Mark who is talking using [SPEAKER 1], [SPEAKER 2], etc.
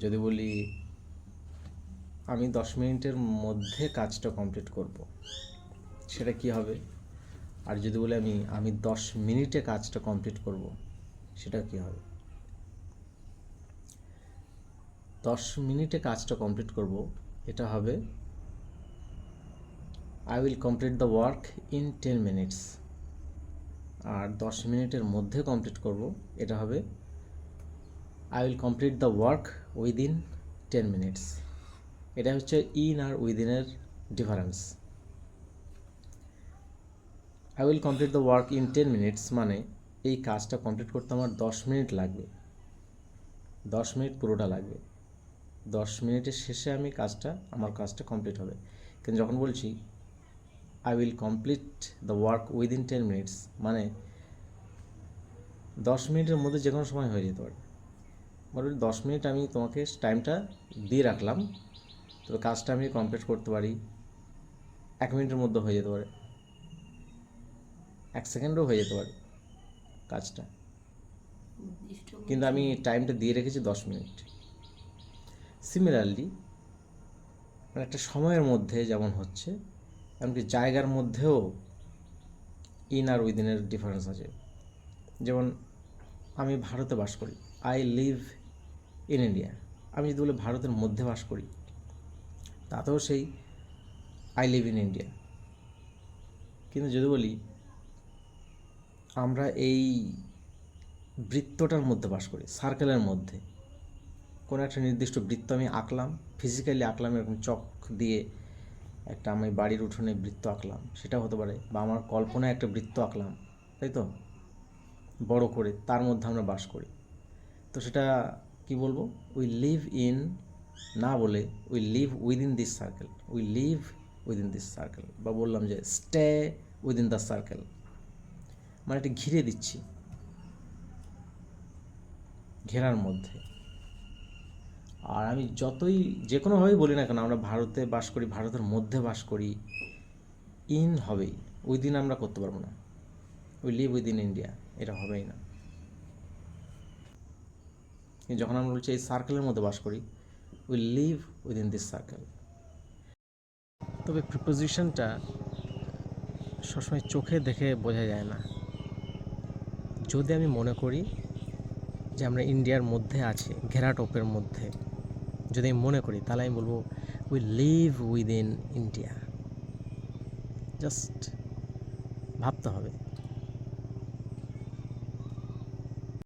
[SPEAKER 1] যদি বলি আমি 10 মিনিটের মধ্যে কাজটা কমপ্লিট করব, সেটা কি হবে? আর যদি বলি আমি 10 মিনিটে কাজটা কমপ্লিট করব, সেটা কি হবে? 10 মিনিটে কাজটা কমপ্লিট করব, এটা হবে I will complete the work in 10 minutes. আর 10 মিনিটের মধ্যে কমপ্লিট করব, এটা হবে I will complete the work within 10 minutes. এটা হচ্ছে ইন আর উইদিনের difference. I will complete the work in 10 minutes মানে এই কাজটা কমপ্লিট করতে আমার 10 মিনিট লাগবে, 10 মিনিট পুরোটা লাগবে, 10 মিনিটের শেষে আমার কাজটা কমপ্লিট হবে। কিন্তু যখন বলছি I will complete the work within 10 minutes মানে 10 মিনিটের মধ্যে যে কোনো সময় হয়ে যেতে পারে। মানে 10 মিনিট আমি তোমাকে টাইমটা দিয়ে রাখলাম, তবে কাজটা আমি কমপ্লিট করতে পারি 1 মিনিটের মধ্যে হয়ে যেতে পারে, 1 সেকেন্ডও হয়ে যেতে পারে কাজটা, কিন্তু আমি টাইমটা দিয়ে রেখেছি 10 মিনিট। সিমিলারলি মানে একটা সময়ের মধ্যে যেমন হচ্ছে, এমনকি জায়গার মধ্যেও ইন আর উইদিনের ডিফারেন্স আছে। যেমন আমি ভারতে বাস করি, আই লিভ ইন ইন্ডিয়া। আমি যদি বলি ভারতের মধ্যে বাস করি, তাতেও সেই আই লিভ ইন ইন্ডিয়া। কিন্তু যদি বলি আমরা এই বৃত্তটার মধ্যে বাস করি, সার্কেলের মধ্যে, কোনো একটা নির্দিষ্ট বৃত্ত আমি আঁকলাম, ফিজিক্যালি আঁকলাম, এরকম চক দিয়ে একটা আমি বাড়ির উঠোনে বৃত্ত আঁকলাম, সেটা হতে পারে, বা আমার কল্পনায় একটা বৃত্ত আঁকলাম, তাই তো, বড় করে, তার মধ্যে আমরা বাস করি। তো সেটা কি বলবো? উই লিভ ইন না বলে we live within this circle, we live within this circle, বা বললাম যে স্টে উইদিন দ্য সার্কেল, মানে এটা ঘিরে দিচ্ছি, ঘেরার মধ্যে। আর আমি যতই যে কোনোভাবেই বলি না কেন, আমরা ভারতে বাস করি, ভারতের মধ্যে বাস করি, ইন হবেই, উইদিন আমরা করতে পারবো না। উই লিভ উইদিন ইন্ডিয়া, এটা হবেই না। যখন আমরা বলছি এই সার্কেলের মধ্যে বাস করি, we live within this circle. তবে প্রিপোজিশনটা সবসময় চোখে দেখে বোঝা যায় না। যদি আমি মনে করি যে আমরা ইন্ডিয়ার মধ্যে আছি, ঘেরাটোপের মধ্যে, যদি আমি মনে করি, তাহলে আমি বলবো we live within India. Just ভাবতে হবে।